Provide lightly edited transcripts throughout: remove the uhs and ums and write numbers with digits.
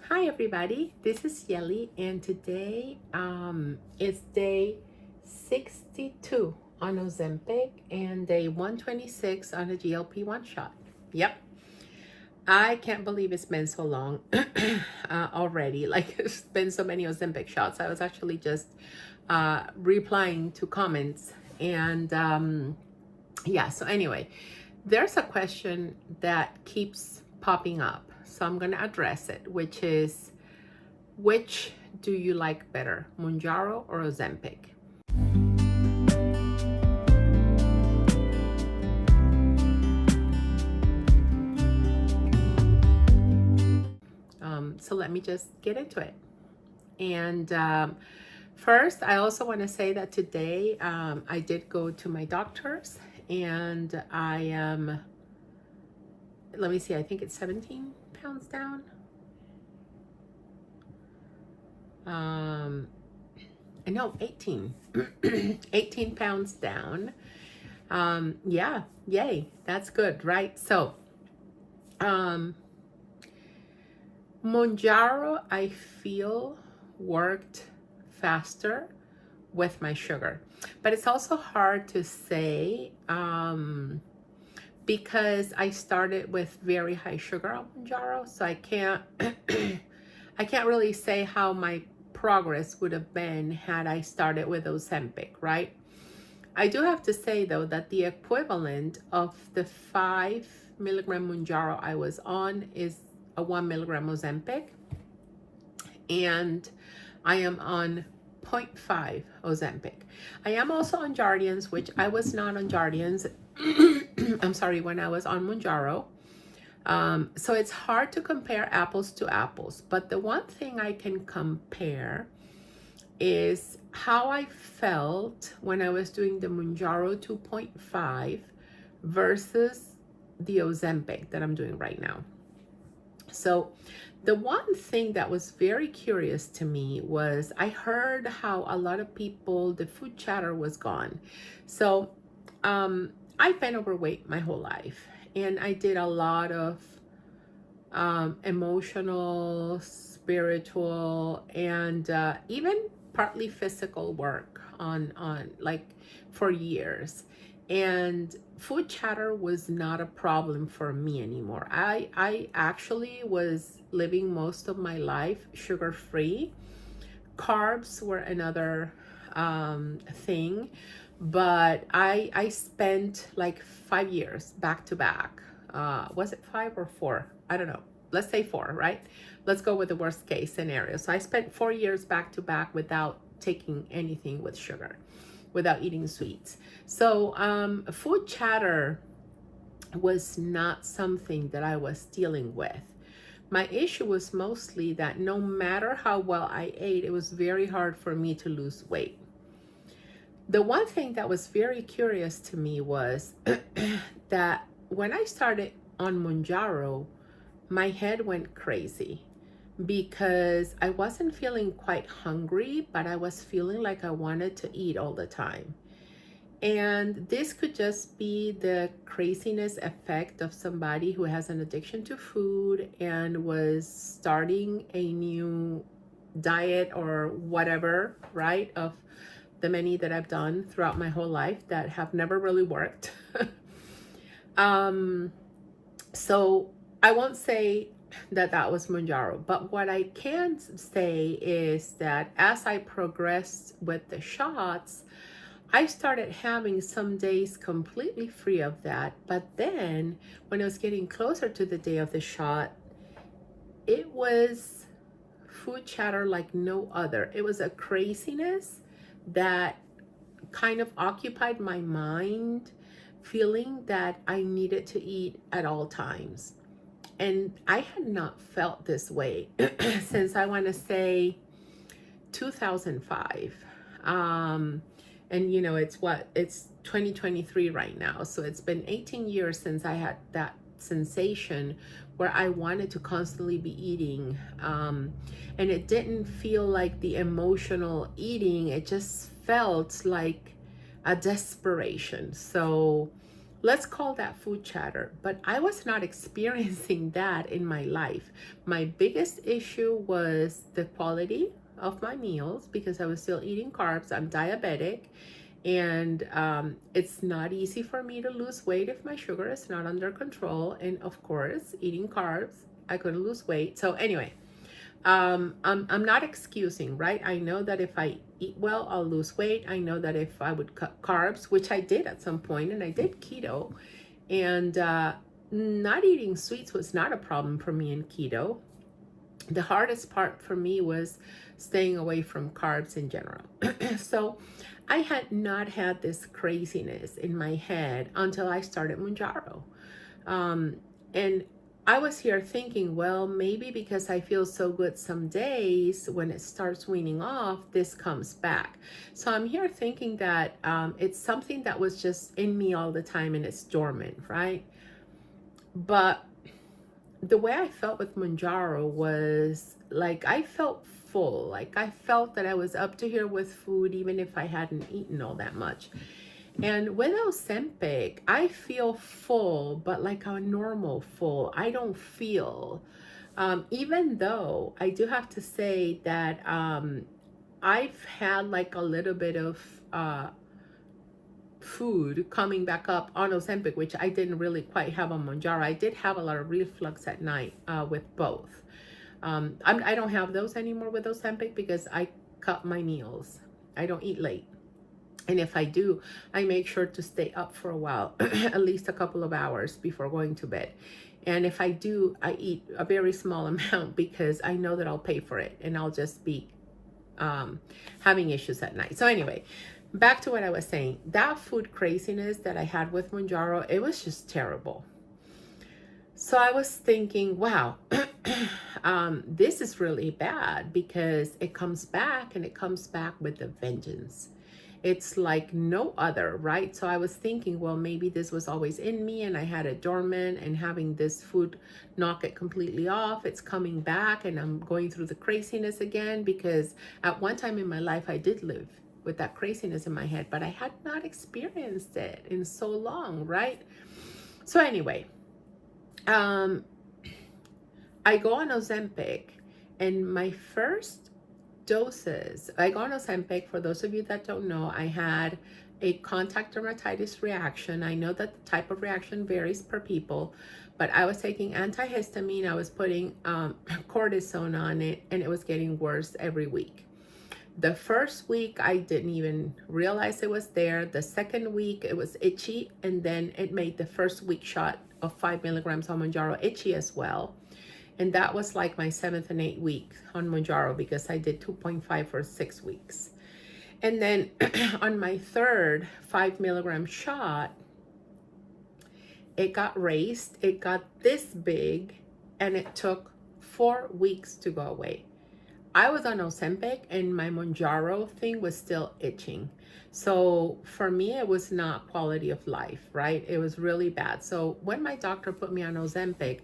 Hi everybody, this is Yeli, and today is day 62 on Ozempic and day 126 on a GLP-1 shot. Yep, I can't believe it's been so long already. Like, it's been so many Ozempic shots. I was actually just replying to comments, and yeah, so anyway, there's a question that keeps popping up, so I'm going to address it, which is, which do you like better, Mounjaro or Ozempic? So let me just get into it. And first, I also want to say that today I did go to my doctor's, and I am, let me see, I think it's 17 pounds down. No, 18. 18 pounds down. Yeah, yay, that's good, right? So, Mounjaro, I feel, worked faster with my sugar, but it's also hard to say because I started with very high sugar on Mounjaro, so I can't I can't really say how my progress would have been had I started with Ozempic, right? I do have to say though that the equivalent of the 5 milligram Mounjaro I was on is a 1 milligram Ozempic, and I am on 0.5 Ozempic. I am also on Jardiance, which I was not on Jardiance I'm sorry, when I was on Mounjaro. So it's hard to compare apples to apples, but the one thing I can compare is how I felt when I was doing the Mounjaro 2.5 versus the Ozempic that I'm doing right now. So the one thing that was very curious to me was I heard how a lot of people, the food chatter was gone. So I've been overweight my whole life, and I did a lot of emotional, spiritual, and even partly physical work on like for years, and food chatter was not a problem for me anymore. I actually was living most of my life sugar free. Carbs were another thing, but I spent like 5 years back to back. Was it 5 or 4? I don't know. Let's say 4, right? Let's go with the worst case scenario. So I spent 4 years back to back without taking anything with sugar, without eating sweets. So food chatter was not something that I was dealing with. My issue was mostly that no matter how well I ate, it was very hard for me to lose weight. The one thing that was very curious to me was that when I started on Mounjaro, my head went crazy because I wasn't feeling quite hungry, but I was feeling like I wanted to eat all the time. And this could just be the craziness effect of somebody who has an addiction to food and was starting a new diet or whatever, right? Of the many that I've done throughout my whole life that have never really worked. So I won't say that that was Mounjaro, but what I can say is that as I progressed with the shots, I started having some days completely free of that. But then when I was getting closer to the day of the shot, it was food chatter like no other. It was a craziness that kind of occupied my mind, feeling that I needed to eat at all times. And I had not felt this way since, I want to say, 2005. And you know, it's 2023 right now. So it's been 18 years since I had that sensation where I wanted to constantly be eating. And it didn't feel like the emotional eating, it just felt like a desperation. So Let's call that food chatter. But I was not experiencing that in my life. My biggest issue was the quality of my meals because I was still eating carbs. I'm diabetic, and it's not easy for me to lose weight if my sugar is not under control. And of course, eating carbs, I couldn't lose weight. So anyway, I'm not excusing, right? I know that if I eat well, I'll lose weight. I know that if I would cut carbs, which I did at some point, and I did keto, and not eating sweets was not a problem for me in keto. The hardest part for me was staying away from carbs in general. So I had not had this craziness in my head until I started Mounjaro. And I was here thinking, well, maybe because I feel so good some days, when it starts weaning off, this comes back. So I'm here thinking that it's something that was just in me all the time and it's dormant, right? But the way I felt with Mounjaro was like I felt full. Like I felt that I was up to here with food, even if I hadn't eaten all that much. And with Ozempic, I feel full, but like a normal full. I don't feel, even though I do have to say that I've had like a little bit of food coming back up on Ozempic, which I didn't really quite have on Mounjaro. I did have a lot of reflux at night with both. I don't have those anymore with Ozempic because I cut my meals. I don't eat late. And if I do, I make sure to stay up for a while, at least a couple of hours before going to bed. And if I do, I eat a very small amount because I know that I'll pay for it and I'll just be having issues at night. So anyway, back to what I was saying. That food craziness that I had with Mounjaro, it was just terrible. So I was thinking, wow, this is really bad because it comes back and it comes back with a vengeance. It's like no other, right? So I was thinking, well, maybe this was always in me and I had it dormant, and having this food knock it completely off, it's coming back and I'm going through the craziness again, because at one time in my life I did live with that craziness in my head, but I had not experienced it in so long, right? So anyway, I go on Ozempic, and my first doses, I go on Ozempic. For those of you that don't know, I had a contact dermatitis reaction. I know that the type of reaction varies per people, but I was taking antihistamine, I was putting cortisone on it, and it was getting worse every week. The first week, I didn't even realize it was there. The second week, it was itchy, and then it made the first week shot of 5 milligrams on Mounjaro itchy as well. And that was like my 7th and 8th week on Mounjaro, because I did 2.5 for 6 weeks. And then on my third 5 milligram shot, it got raised. It got this big, and it took 4 weeks to go away. I was on Ozempic and my Mounjaro thing was still itching. So for me, it was not quality of life, right? It was really bad. So when my doctor put me on Ozempic,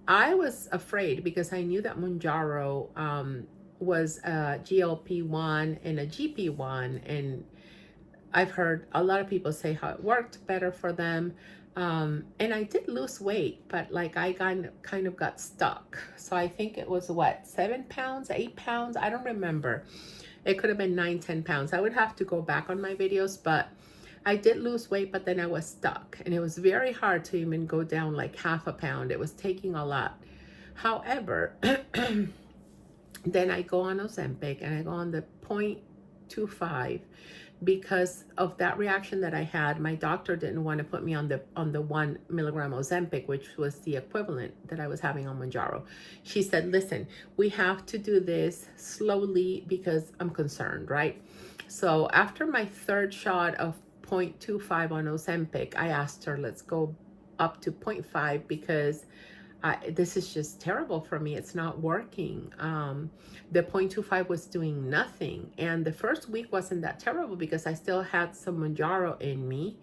I was afraid because I knew that Mounjaro was a GLP-1 and a GP-1, and I've heard a lot of people say how it worked better for them. And I did lose weight, but like I kind of got stuck. So I think it was what, 7 pounds, 8 pounds? I don't remember. It could have been 9, 10 pounds. I would have to go back on my videos, but I did lose weight, but then I was stuck, and it was very hard to even go down like half a pound. It was taking a lot. However, then I go on Ozempic and I go on the 0.25 because of that reaction that I had. My doctor didn't want to put me on the 1 milligram Ozempic, which was the equivalent that I was having on Mounjaro. She said, listen, we have to do this slowly because I'm concerned, right? So after my third shot of 0.25 on Ozempic, I asked her, let's go up to 0.5 because this is just terrible for me. It's not working. The 0.25 was doing nothing. And the first week wasn't that terrible because I still had some Mounjaro in me.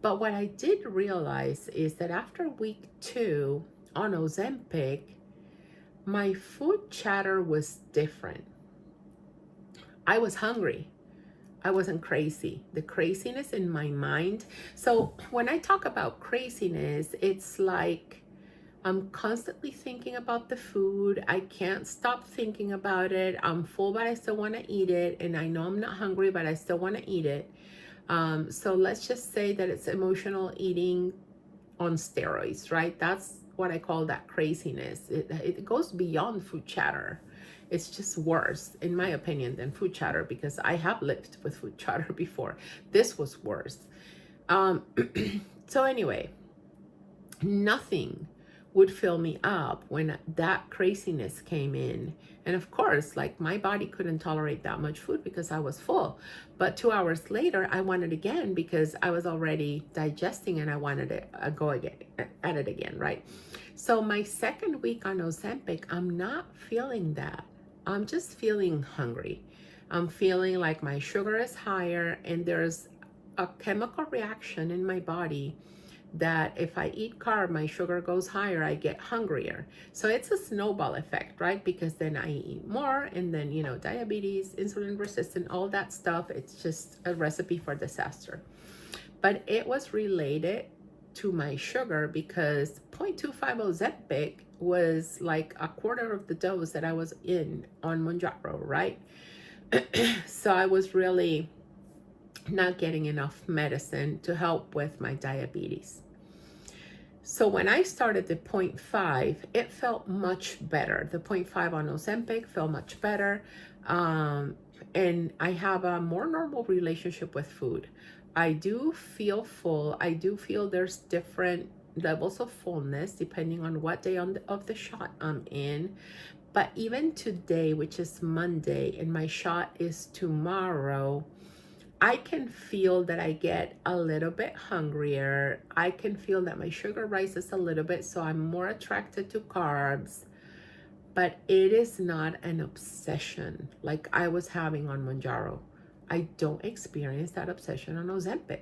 But what I did realize is that after week 2 on Ozempic, my food chatter was different. I was hungry. I wasn't crazy. The craziness in my mind. So when I talk about craziness, it's like I'm constantly thinking about the food. I can't stop thinking about it. I'm full, but I still want to eat it. And I know I'm not hungry, but I still want to eat it. So let's just say that it's emotional eating on steroids, right? That's what I call that craziness. It goes beyond food chatter. It's just worse, in my opinion, than food chatter, because I have lived with food chatter before. This was worse. Um, so anyway, nothing would fill me up when that craziness came in. And of course, like, my body couldn't tolerate that much food because I was full. But 2 hours later, I wanted again because I was already digesting and I wanted to go again at it again, right? So my second week on Ozempic, I'm not feeling that. I'm just feeling hungry. I'm feeling like my sugar is higher, and there's a chemical reaction in my body that if I eat carb, my sugar goes higher, I get hungrier. So it's a snowball effect, right? Because then I eat more, and then, diabetes, insulin resistant, all that stuff. It's just a recipe for disaster. But it was related to my sugar because 0.25 Ozempic was like a quarter of the dose that I was in on Mounjaro, right? So I was really not getting enough medicine to help with my diabetes. So when I started the 0.5, it felt much better. The 0.5 on Ozempic felt much better. And I have a more normal relationship with food. I do feel full. I do feel there's different levels of fullness depending on what day of the shot I'm in. But even today, which is Monday, and my shot is tomorrow, I can feel that I get a little bit hungrier. I can feel that my sugar rises a little bit, so I'm more attracted to carbs. But it is not an obsession like I was having on Mounjaro. I don't experience that obsession on Ozempic.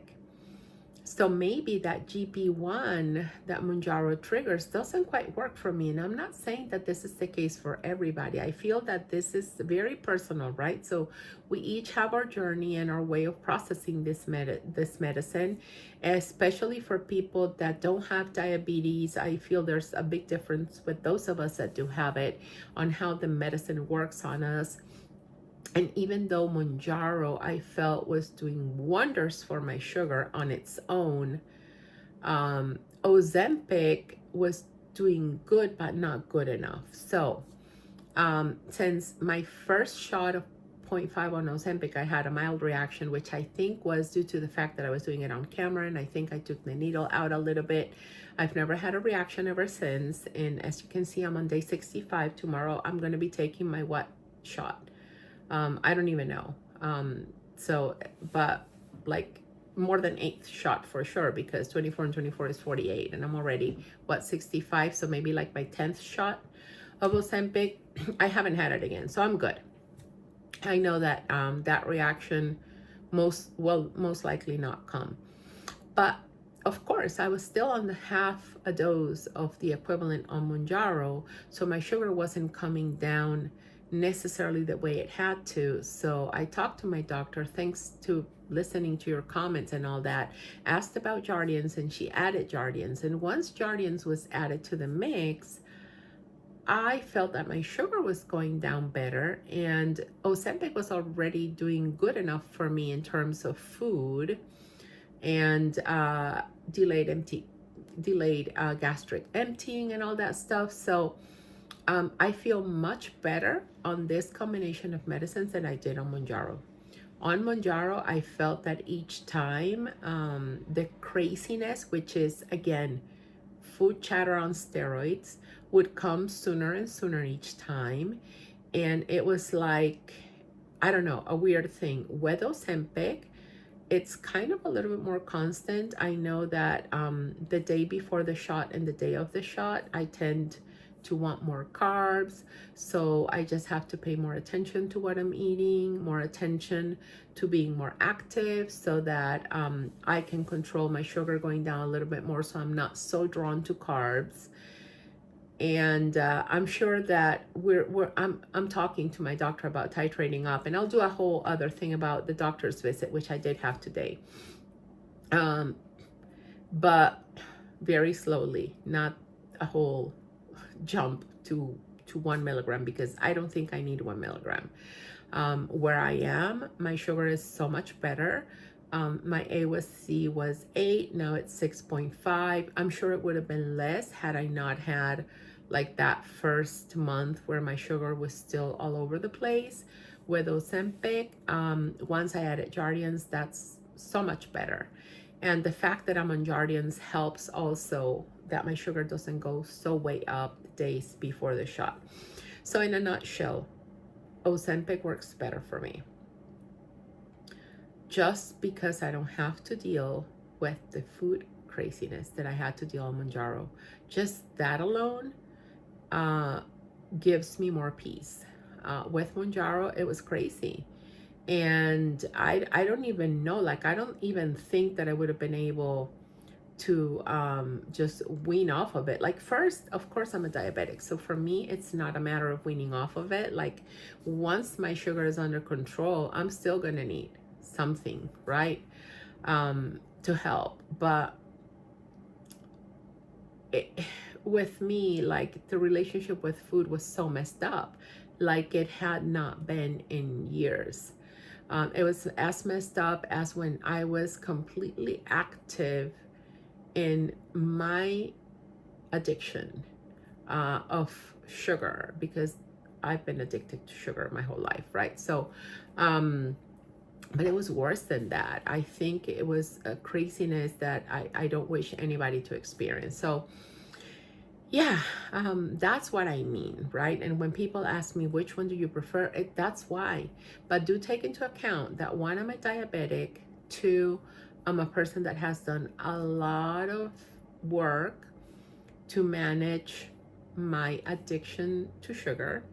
So maybe that GLP-1 that Mounjaro triggers doesn't quite work for me. And I'm not saying that this is the case for everybody. I feel that this is very personal, right? So we each have our journey and our way of processing this medicine, especially for people that don't have diabetes. I feel there's a big difference with those of us that do have it on how the medicine works on us. And even though Mounjaro, I felt, was doing wonders for my sugar on its own, Ozempic was doing good, but not good enough. So since my first shot of 0.5 on Ozempic, I had a mild reaction, which I think was due to the fact that I was doing it on camera, and I think I took the needle out a little bit. I've never had a reaction ever since. And as you can see, I'm on day 65. Tomorrow, I'm going to be taking my what shot? I don't even know. But like more than 8th shot for sure, because 24 and 24 is 48, and I'm already 65, so maybe like my 10th shot of Ozempic. I haven't had it again, so I'm good. I know that that reaction most likely not come. But of course, I was still on the half a dose of the equivalent on Mounjaro, so my sugar wasn't coming down necessarily the way it had to. So I talked to my doctor, thanks to listening to your comments and all that, asked about Jardiance, and she added Jardiance. And once Jardiance was added to the mix, I felt that my sugar was going down better, and Ozempic was already doing good enough for me in terms of food and delayed gastric emptying and all that stuff. So I feel much better on this combination of medicines than I did on Mounjaro. On Mounjaro, I felt that each time the craziness, which is again food chatter on steroids, would come sooner and sooner each time. And it was like, I don't know, a weird thing. With Ozempic, it's kind of a little bit more constant. I know that the day before the shot and the day of the shot, I tend to want more carbs, so I just have to pay more attention to what I'm eating, more attention to being more active, so that I can control my sugar going down a little bit more, so I'm not so drawn to carbs. And I'm sure that I'm talking to my doctor about titrating up, and I'll do a whole other thing about the doctor's visit, which I did have today. Um, but very slowly, not a whole jump to 1 milligram, because I don't think I need 1 milligram. Where I am, my sugar is so much better. My A1C was 8, now it's 6.5. I'm sure it would have been less had I not had like that first month where my sugar was still all over the place with Ozempic. Once I added Jardiance, that's so much better. And the fact that I'm on Jardiance helps also that my sugar doesn't go so way up days before the shot. So in a nutshell, Ozempic works better for me. Just because I don't have to deal with the food craziness that I had to deal with Mounjaro. Just that alone gives me more peace. With Mounjaro, it was crazy. And I don't even know, like, I don't even think that I would have been able to just wean off of it. Like, first, of course, I'm a diabetic, so for me it's not a matter of weaning off of it. Like, once my sugar is under control, I'm still gonna need something, right, to help. But with me, like, the relationship with food was so messed up, like it had not been in years. It was as messed up as when I was completely active in my addiction of sugar, because I've been addicted to sugar my whole life, right? So, but it was worse than that. I think it was a craziness that I don't wish anybody to experience. So, yeah, that's what I mean, right? And when people ask me which one do you prefer, that's why. But do take into account that, one, I'm a diabetic, two, I'm a person that has done a lot of work to manage my addiction to sugar,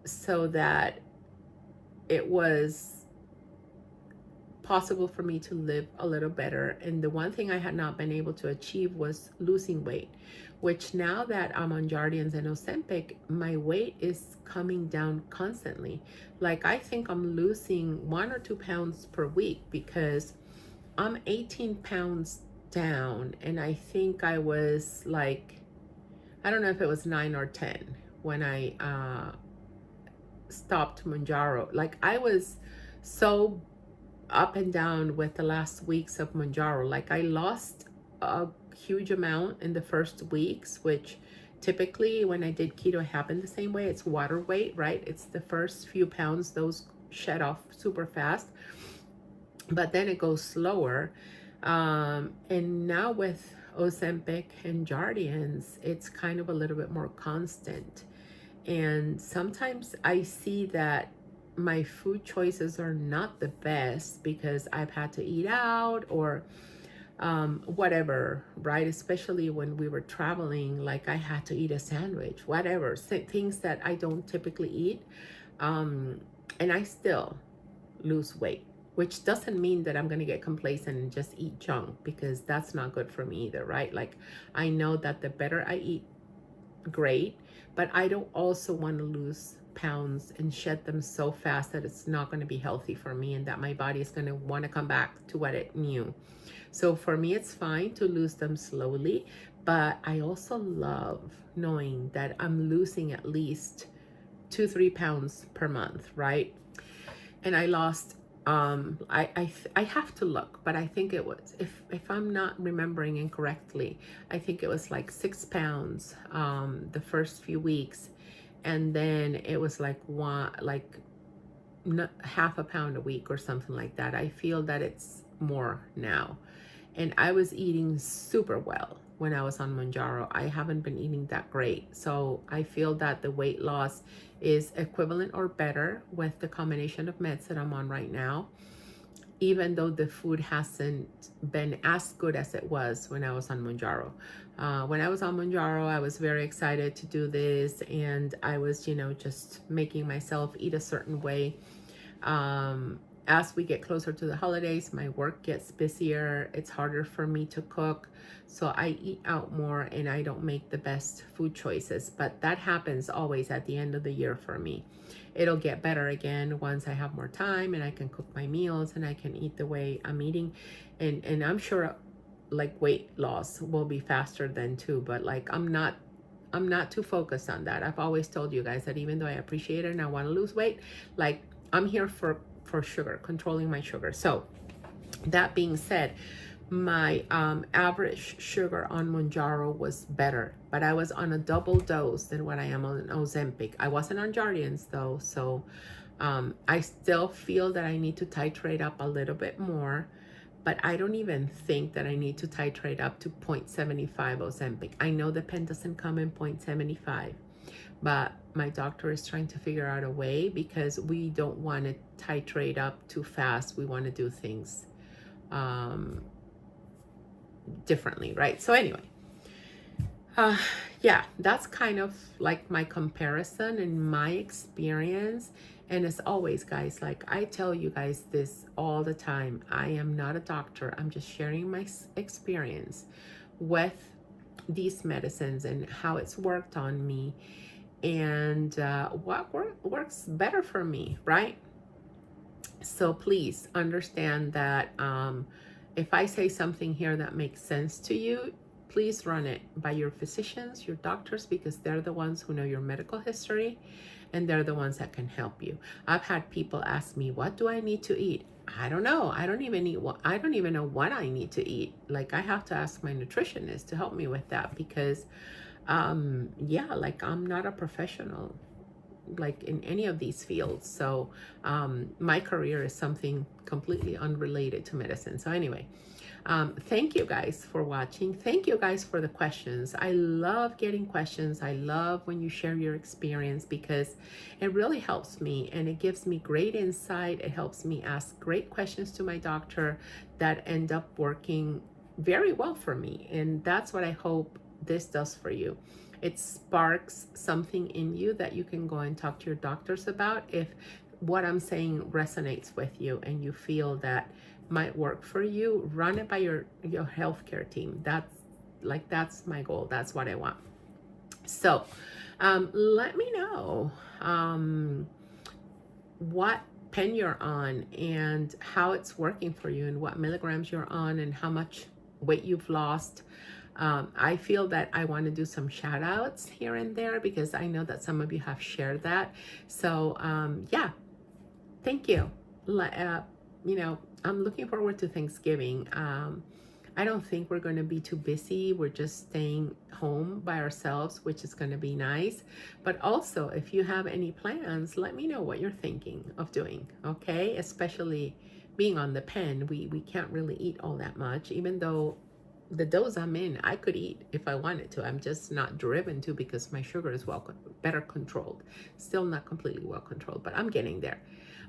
so that it was possible for me to live a little better. And the one thing I had not been able to achieve was losing weight, which now that I'm on Jardiance and Ozempic, my weight is coming down constantly. Like, I think I'm losing 1 or 2 pounds per week, because I'm 18 pounds down, and I think I was like, I don't know if it was 9 or 10 when I stopped Mounjaro. Like, I was so up and down with the last weeks of Mounjaro. Like, I lost a huge amount in the first weeks, which typically when I did keto happened the same way. It's water weight, right? It's the first few pounds, those shed off super fast, but then it goes slower. And now with Ozempic and Jardiance, it's kind of a little bit more constant. And sometimes I see that my food choices are not the best because I've had to eat out, or whatever, right? Especially when we were traveling, like, I had to eat a sandwich, whatever, things that I don't typically eat. And I still lose weight, which doesn't mean that I'm going to get complacent and just eat junk, because that's not good for me either, right? Like, I know that the better I eat, great, but I don't also want to lose pounds and shed them so fast that it's not going to be healthy for me, and that my body is going to want to come back to what it knew. So for me, it's fine to lose them slowly, but I also love knowing that I'm losing at least 2-3 pounds per month, right? And I lost, I have to look, but I think it was, if I'm not remembering incorrectly, I think it was like 6 pounds the first few weeks, and then it was like half a pound a week or something like that. I feel that it's more now. And I was eating super well when I was on Mounjaro. I haven't been eating that great. So I feel that the weight loss is equivalent or better with the combination of meds that I'm on right now, even though the food hasn't been as good as it was when I was on Mounjaro. When I was on Mounjaro, I was very excited to do this, and I was, just making myself eat a certain way. as we get closer to the holidays, my work gets busier. It's harder for me to cook. So I eat out more and I don't make the best food choices. But that happens always at the end of the year for me. It'll get better again once I have more time and I can cook my meals and I can eat the way I'm eating. And I'm sure like weight loss will be faster then too. But like I'm not too focused on that. I've always told you guys that even though I appreciate it and I want to lose weight, like I'm here for sugar, controlling my sugar. So that being said, my average sugar on Mounjaro was better, but I was on a double dose than what I am on Ozempic. I wasn't on Jardiance though, so I still feel that I need to titrate up a little bit more, but I don't even think that I need to titrate up to 0.75 Ozempic. I know the pen doesn't come in 0.75, but my doctor is trying to figure out a way because we don't want to titrate up too fast. We want to do things differently, right? So anyway, yeah, that's kind of like my comparison and my experience. And as always, guys, like I tell you guys this all the time, I am not a doctor. I'm just sharing my experience with these medicines and how it's worked on me and what works better for me, right? So please understand that if I say something here that makes sense to you, please run it by your physicians, your doctors, because they're the ones who know your medical history and they're the ones that can help you. I've had people ask me, what do I need to eat? I don't know. I don't even know what I need to eat. Like I have to ask my nutritionist to help me with that because yeah, like I'm not a professional like in any of these fields. So my career is something completely unrelated to medicine. So anyway, thank you guys for watching. Thank you guys for the questions. I love getting questions. I love when you share your experience because it really helps me and it gives me great insight. It helps me ask great questions to my doctor that end up working very well for me. And that's what I hope this does for you. It sparks something in you that you can go and talk to your doctors about if what I'm saying resonates with you and you feel that might work for you. Run it by your healthcare team. That's my goal. That's what I want. So let me know what pen you're on and how it's working for you and what milligrams you're on and how much weight you've lost. I feel that I want to do some shout outs here and there because I know that some of you have shared that. So yeah, thank you. You know, I'm looking forward to Thanksgiving. I don't think we're going to be too busy. We're just staying home by ourselves, which is going to be nice. But also, if you have any plans, let me know what you're thinking of doing, okay? Especially being on the pen, we can't really eat all that much, even though the dose I'm in, I could eat if I wanted to. I'm just not driven to because my sugar is better controlled. Still not completely well controlled, but I'm getting there.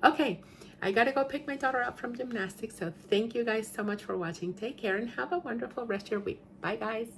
Okay, I gotta go pick my daughter up from gymnastics. So thank you guys so much for watching. Take care and have a wonderful rest of your week. Bye, guys.